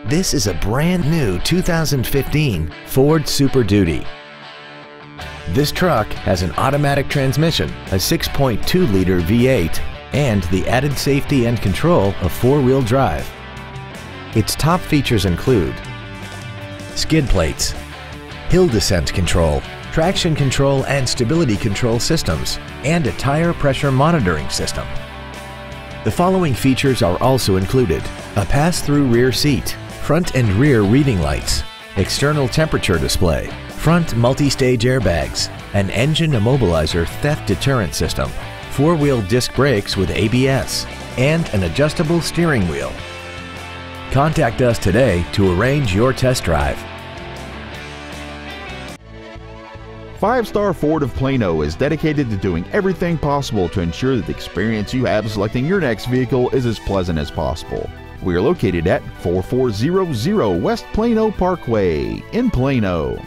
This is a brand new 2015 Ford Super Duty. This truck has an automatic transmission, a 6.2-liter V8, and the added safety and control of four-wheel drive. Its top features include skid plates, hill descent control, traction control and stability control systems, and a tire pressure monitoring system. The following features are also included: a pass-through rear seat, front and rear reading lights, external temperature display, front multi-stage airbags, an engine immobilizer theft deterrent system, four-wheel disc brakes with ABS, and an adjustable steering wheel. Contact us today to arrange your test drive. Five Star Ford of Plano is dedicated to doing everything possible to ensure that the experience you have selecting your next vehicle is as pleasant as possible. We are located at 4400 West Plano Parkway in Plano.